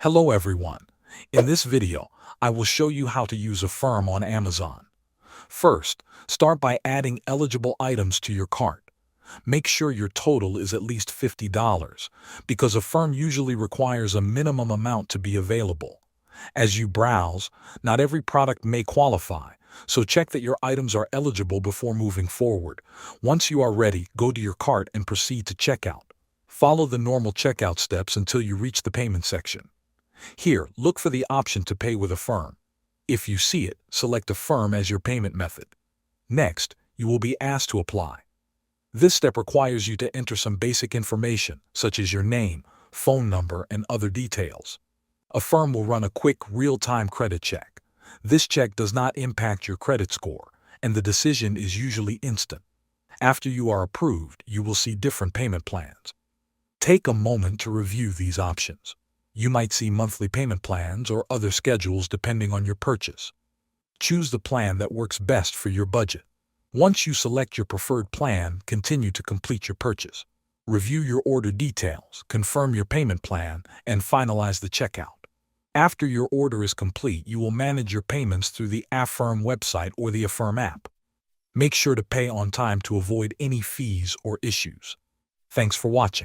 Hello everyone. In this video, I will show you how to use Affirm on Amazon. First, start by adding eligible items to your cart. Make sure your total is at least $50, because Affirm usually requires a minimum amount to be available. As you browse, not every product may qualify, so check that your items are eligible before moving forward. Once you are ready, go to your cart and proceed to checkout. Follow the normal checkout steps until you reach the payment section. Here, look for the option to pay with Affirm. If you see it, select Affirm as your payment method. Next, you will be asked to apply. This step requires you to enter some basic information, such as your name, phone number, and other details. Affirm will run a quick, real-time credit check. This check does not impact your credit score, and the decision is usually instant. After you are approved, you will see different payment plans. Take a moment to review these options. You might see monthly payment plans or other schedules depending on your purchase. Choose the plan that works best for your budget. Once you select your preferred plan, continue to complete your purchase. Review your order details, confirm your payment plan, and finalize the checkout. After your order is complete, you will manage your payments through the Affirm website or the Affirm app. Make sure to pay on time to avoid any fees or issues. Thanks for watching.